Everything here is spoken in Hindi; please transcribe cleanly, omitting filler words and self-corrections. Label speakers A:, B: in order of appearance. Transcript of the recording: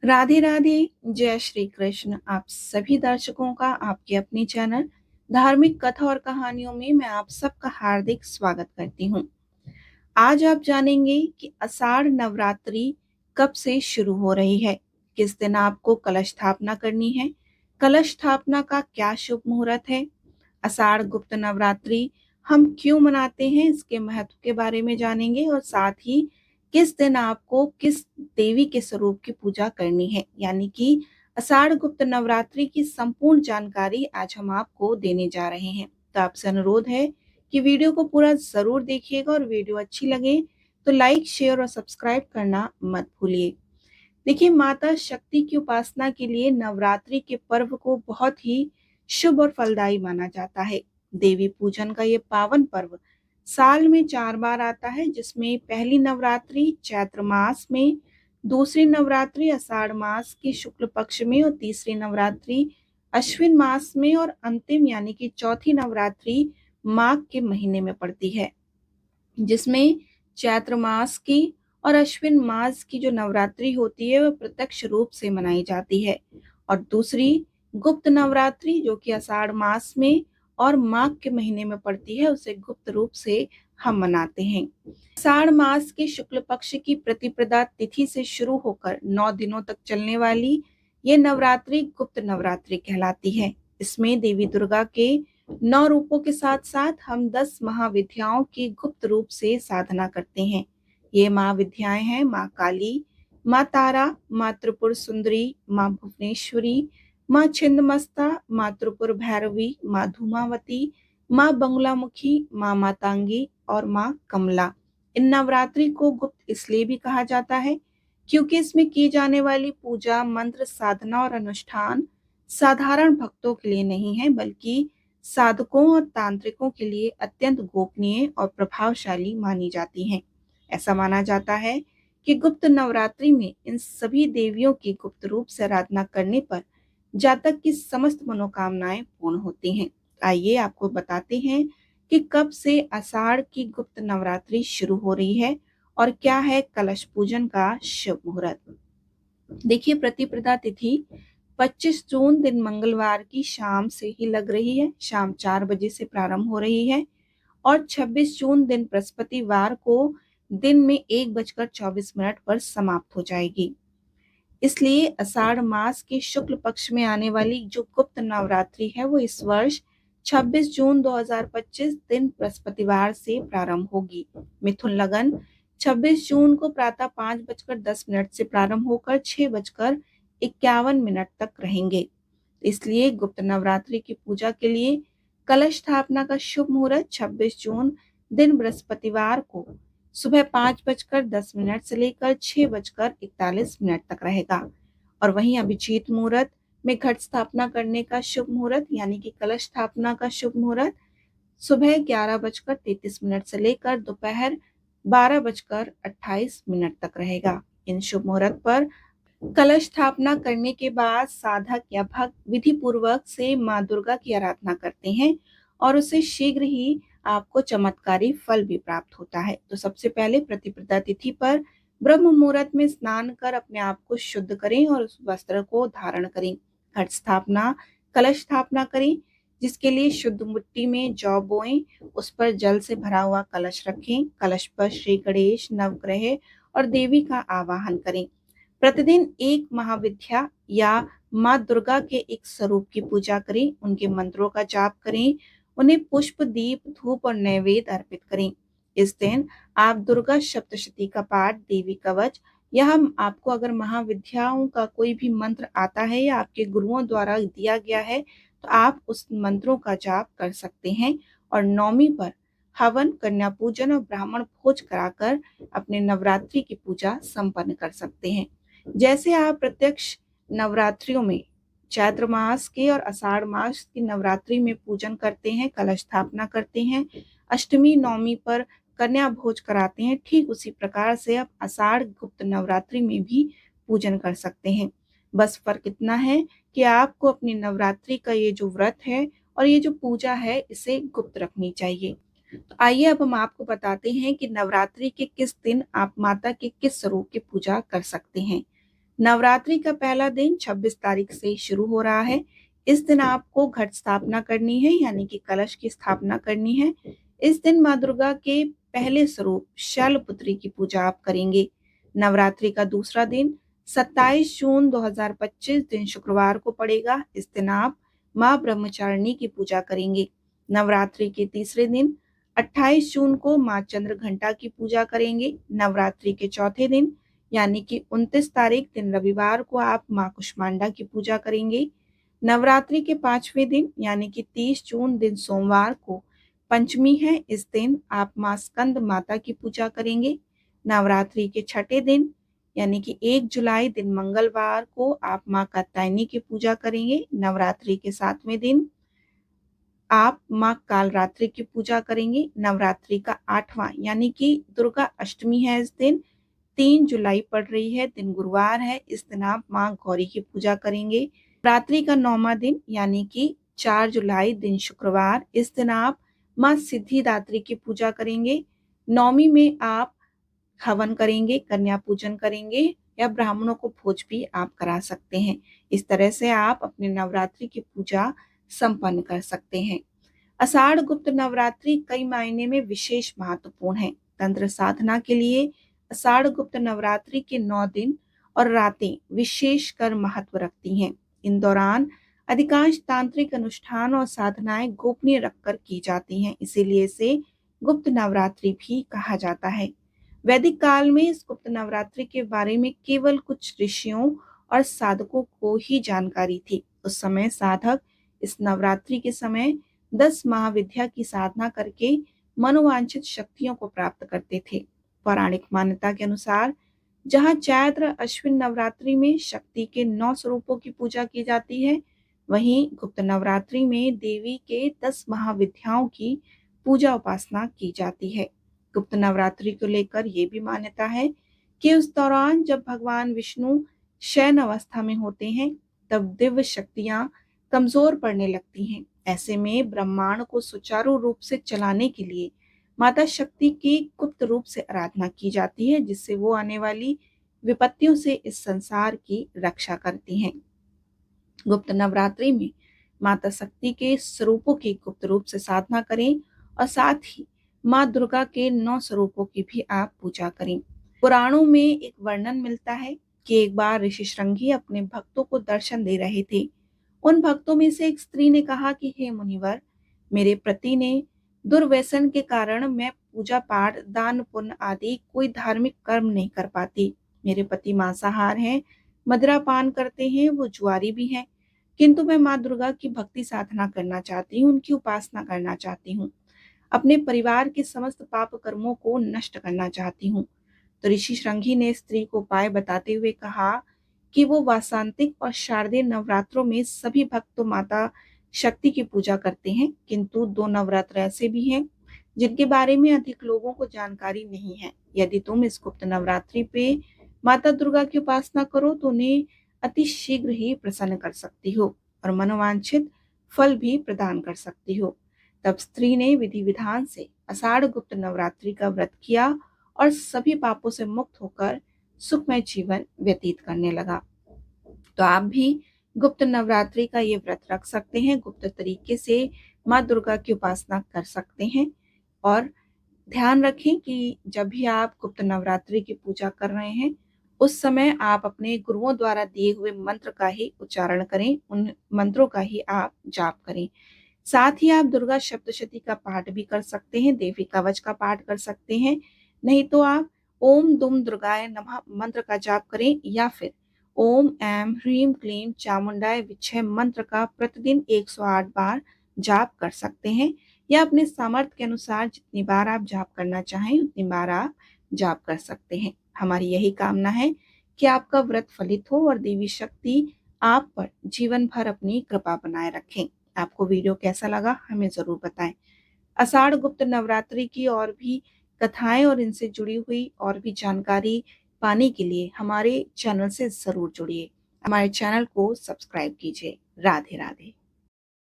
A: राधे राधे। जय श्री कृष्ण। आप सभी दर्शकों का आपके अपने चैनल धार्मिक कथा और कहानियों में मैं आप सबका हार्दिक स्वागत करती हूँ। आज आप जानेंगे कि आषाढ़ नवरात्रि कब से शुरू हो रही है, किस दिन आपको कलश स्थापना करनी है, कलश स्थापना का क्या शुभ मुहूर्त है, आषाढ़ गुप्त नवरात्रि हम क्यों मनाते हैं, इसके महत्व के बारे में जानेंगे और साथ ही किस दिन आपको किस देवी के स्वरूप की पूजा करनी है, यानी कि आषाढ़ गुप्त नवरात्रि की संपूर्ण जानकारी आज हम आपको देने जा रहे हैं। तो आपसे अनुरोध है कि वीडियो को पूरा जरूर देखिएगा और वीडियो अच्छी लगे तो लाइक, शेयर और सब्सक्राइब करना मत भूलिए। देखिए, माता शक्ति की उपासना के लिए नवरात्रि के पर्व को बहुत ही शुभ और फलदायी माना जाता है। देवी पूजन का ये पावन पर्व साल में 4 बार आता है, जिसमें पहली नवरात्रि चैत्र मास में, दूसरी नवरात्रि आषाढ़ मास के शुक्ल पक्ष में और तीसरी नवरात्रि अश्विन मास में और अंतिम यानी कि चौथी नवरात्रि माघ के महीने में पड़ती है, जिसमें चैत्र मास की और अश्विन मास की जो नवरात्रि होती है वह प्रत्यक्ष रूप से मनाई जाती है, और दूसरी गुप्त नवरात्रि जो कि आषाढ़ मास में और माघ के महीने में पड़ती है, उसे गुप्त रूप से हम मनाते हैं। आषाढ़ मास के शुक्ल पक्ष की प्रतिपदा तिथि से शुरू होकर 9 दिनों तक चलने वाली ये नवरात्रि गुप्त नवरात्रि कहलाती है। इसमें देवी दुर्गा के 9 रूपों के साथ साथ हम 10 महाविद्याओं की गुप्त रूप से साधना करते हैं। ये महाविद्याएं हैं माँ काली, माँ तारा, माँ त्रिपुर सुंदरी, माँ भुवनेश्वरी, माँ छिन्नमस्ता, माँ त्रिपुर भैरवी, माँ धूमावती, माँ बंगलामुखी, माँ मातांगी और माँ कमला। इन नवरात्रि को गुप्त इसलिए भी कहा जाता है क्योंकि इसमें की जाने वाली पूजा, मंत्र, साधना और अनुष्ठान साधारण भक्तों के लिए नहीं है, बल्कि साधकों और तांत्रिकों के लिए अत्यंत गोपनीय और प्रभावशाली मानी जाती हैं। ऐसा माना जाता है कि गुप्त नवरात्रि में इन सभी देवियों की गुप्त रूप से आराधना करने पर जातक की समस्त मनोकामनाएं पूर्ण होती हैं। आइए आपको बताते हैं कि कब से आषाढ़ की गुप्त नवरात्रि शुरू हो रही है और क्या है कलश पूजन का शुभ मुहूर्त। देखिए, प्रतिपदा तिथि 25 जून दिन मंगलवार की शाम से ही लग रही है, शाम 4 बजे से प्रारंभ हो रही है और 26 जून दिन बृहस्पतिवार को दिन में 1:24 पर समाप्त हो जाएगी। इसलिए आषाढ़ मास के शुक्ल पक्ष में आने वाली जो गुप्त नवरात्रि है वो इस वर्ष 26 जून 2025 दिन बृहस्पतिवार से प्रारंभ होगी। मिथुन लगन 26 जून को प्रातः 5:10 से प्रारंभ होकर 6:51 तक रहेंगे। इसलिए गुप्त नवरात्रि की पूजा के लिए कलश स्थापना का शुभ मुहूर्त 26 जून दिन बृहस्पतिवार को सुबह 5:10 से लेकर 6:41 तक रहेगा। और वहीं अभिजीत मुहूर्त में घट स्थापना करने का शुभ मुहूर्त यानी कि कलश स्थापना का शुभ मुहूर्त सुबह 11:33 से लेकर दोपहर 12:28 तक रहेगा। इन शुभ मुहूर्त पर कलश स्थापना करने के बाद साधक या भक्त विधि पूर्वक से माँ दुर्गा की आराधना करते हैं और उसे शीघ्र ही आपको चमत्कारी फल भी प्राप्त होता है। तो सबसे पहले प्रतिपदा तिथि पर ब्रह्म मुहूर्त में स्नान कर अपने आप को शुद्ध करें और उस वस्त्र को धारण करें। घट स्थापना, कलश स्थापना करें, जिसके लिए शुद्ध मिट्टी में जौ बोएं, उस पर जल से भरा हुआ कलश रखें। कलश पर श्री गणेश, नवग्रह और देवी का आवाहन करें। प्रतिदिन एक महाविद्या या माँ दुर्गा के एक स्वरूप की पूजा करें, उनके मंत्रों का जाप करें, उन्हें पुष्प, दीप, धूप और नैवेद्य अर्पित करें। इस दिन आप दुर्गा सप्तशती का पाठ, देवी कवच या हम आपको अगर महाविद्याओं का कोई भी मंत्र आता है या आपके गुरुओं द्वारा दिया गया है तो आप उस मंत्रों का जाप कर सकते हैं। और नौमी पर हवन, कन्या पूजन और ब्राह्मण भोज कराकर अपने नवरात्रि की पूजा संपन्न कर सकते हैं। जैसे आप प्रत्यक्ष नवरात्रियों में चैत्र मास के और आषाढ़ मास की नवरात्रि में पूजन करते हैं, कलश स्थापना करते हैं, अष्टमी नवमी पर कन्या भोज कराते हैं, ठीक उसी प्रकार से आप आषाढ़ गुप्त नवरात्रि में भी पूजन कर सकते हैं। बस फर्क इतना है कि आपको अपनी नवरात्रि का ये जो व्रत है और ये जो पूजा है इसे गुप्त रखनी चाहिए। तो आइए अब हम आपको बताते हैं कि नवरात्रि के किस दिन आप माता के किस स्वरूप की पूजा कर सकते हैं। नवरात्रि का पहला दिन 26 तारीख से शुरू हो रहा है। इस दिन आपको घट स्थापना करनी है, यानी कि कलश की स्थापना करनी है। इस दिन माँ दुर्गा के पहले स्वरूप शैलपुत्री की पूजा आप करेंगे। नवरात्रि का दूसरा दिन 27 जून 2025 दिन शुक्रवार को पड़ेगा। इस दिन आप माँ ब्रह्मचारिणी की पूजा करेंगे। नवरात्रि के तीसरे दिन 28 जून को माँ चंद्र घंटा की पूजा करेंगे। नवरात्रि के चौथे दिन यानी कि 29 तारीख दिन रविवार को आप माँ कुष्मांडा की पूजा करेंगे। नवरात्रि के 5वें दिन यानी कि 30 जून दिन सोमवार को पंचमी है। इस दिन आप माँ स्कंद माता की पूजा करेंगे। नवरात्रि के छठे दिन यानी कि 1 जुलाई दिन मंगलवार को आप माँ कात्यायनी की पूजा करेंगे। नवरात्रि के 7वें दिन आप माँ कालरात्रि की पूजा करेंगे। नवरात्रि का 8वां यानी कि दुर्गा अष्टमी है। इस दिन 3 जुलाई पड़ रही है, दिन गुरुवार है। इस दिन आप माँ गौरी की पूजा करेंगे। रात्रि का 9वां दिन यानी कि 4 जुलाई दिन शुक्रवार, इस दिन आप माँ सिद्धिदात्री की पूजा करेंगे। नौमी में आप हवन करेंगे, कन्या पूजन करेंगे या ब्राह्मणों को भोज भी आप करा सकते हैं। इस तरह से आप अपने नवरात्रि की पूजा संपन्न कर सकते हैं। आषाढ़ गुप्त नवरात्रि कई मायने में विशेष महत्वपूर्ण है। तंत्र साधना के लिए आषाढ़ गुप्त नवरात्रि के 9 दिन और रातें विशेषकर महत्व रखती हैं। इन दौरान अधिकांश तांत्रिक अनुष्ठान और साधनाएं गोपनीय रखकर की जाती हैं, इसीलिए इसे गुप्त नवरात्रि भी कहा जाता है। वैदिक काल में इस गुप्त नवरात्रि के बारे में केवल कुछ ऋषियों और साधकों को ही जानकारी थी। उस समय साधक इस नवरात्रि के समय 10 महाविद्या की साधना करके मनोवांछित शक्तियों को प्राप्त करते थे। पौराणिक मान्यता के अनुसार जहाँ चैत्र अश्विन नवरात्रि में शक्ति के 9 स्वरूपों की पूजा की जाती है, वहीं गुप्त नवरात्रि में देवी के 10 महाविद्याओं की पूजा उपासना की जाती है। गुप्त नवरात्रि को लेकर ये भी मान्यता है कि उस दौरान जब भगवान विष्णु शयन अवस्था में होते हैं, तब दिव्य शक्तियां कमजोर पड़ने लगती हैं। ऐसे में ब्रह्मांड को सुचारू रूप से चलाने के लिए माता शक्ति की गुप्त रूप से आराधना की जाती है, जिससे वो आने वाली विपत्तियों से इस संसार की रक्षा करती हैं। गुप्त नवरात्रि में माता शक्ति के स्वरूपों की गुप्त रूप से साधना करें और साथ ही माँ दुर्गा के 9 स्वरूपों की भी आप पूजा करें। पुराणों में एक वर्णन मिलता है कि एक बार ऋषि श्रृंगी अपने भक्तों को दर्शन दे रहे थे। उन भक्तों में से एक स्त्री ने कहा कि हे मुनिवर, मेरे पति ने दुर्व्यसन के कारण मैं पूजा पाठ दान पुण्य आदि कोई धार्मिक कर्म नहीं कर पाती। मेरे पति मांसाहार हैं, मदिरा पान करते हैं, वो जुआरी भी हैं, किंतु मैं माँ दुर्गा की भक्ति साधना करना चाहती हूँ, उनकी उपासना करना चाहती हूँ, अपने परिवार के समस्त पाप कर्मों को नष्ट करना चाहती हूँ। तो ऋषि श्रृंगी ने स्त्री को उपाय बताते हुए कहा कि वो वासंतिक और शारदीय नवरात्रों में सभी भक्त तो माता शक्ति की पूजा करते हैं, किंतु 2 नवरात्र ऐसे भी हैं जिनके बारे में अधिक लोगों को जानकारी नहीं है। यदि तुम इस गुप्त नवरात्रि पे माता दुर्गा की उपासना करो तो उन्हें अति शीघ्र ही प्रसन्न कर सकती हो और मनोवांछित फल भी प्रदान कर सकती हो। तब स्त्री ने विधि विधान से आषाढ़ गुप्त नवरात्रि का व्रत किया और सभी पापों से मुक्त होकर सुखमय जीवन व्यतीत करने लगा। तो आप भी गुप्त नवरात्रि का ये व्रत रख सकते हैं, गुप्त तरीके से माँ दुर्गा की उपासना कर सकते हैं। और ध्यान रखें कि जब भी आप गुप्त नवरात्रि की पूजा कर रहे हैं, उस समय आप अपने गुरुओं द्वारा दिए हुए मंत्र का ही उच्चारण करें, उन मंत्रों का ही आप जाप करें। साथ ही आप दुर्गा सप्तशती का पाठ भी कर सकते हैं, देवी कवच का पाठ कर सकते हैं। नहीं तो आप ओम दुम दुर्गाय नमः मंत्र का जाप करें या फिर ओम ऐम ह्रीम क्लीम चामुंडाय विच्छय मंत्र का प्रतिदिन 108 बार जाप कर सकते हैं, या अपने सामर्थ्य के अनुसार जितनी बार आप जाप करना चाहें उतनी बार आप जाप कर सकते हैं। हमारी यही कामना है कि आपका व्रत फलित हो और देवी शक्ति आप पर जीवन भर अपनी कृपा बनाए रखें। आपको वीडियो कैसा लगा हमें जरूर बताएं। आषाढ़ गुप्त नवरात्रि की और भी कथाएं और इनसे जुड़ी हुई और भी जानकारी पाने के लिए हमारे चैनल से जरूर जुड़िए। हमारे चैनल को सब्सक्राइब कीजिए। राधे राधे।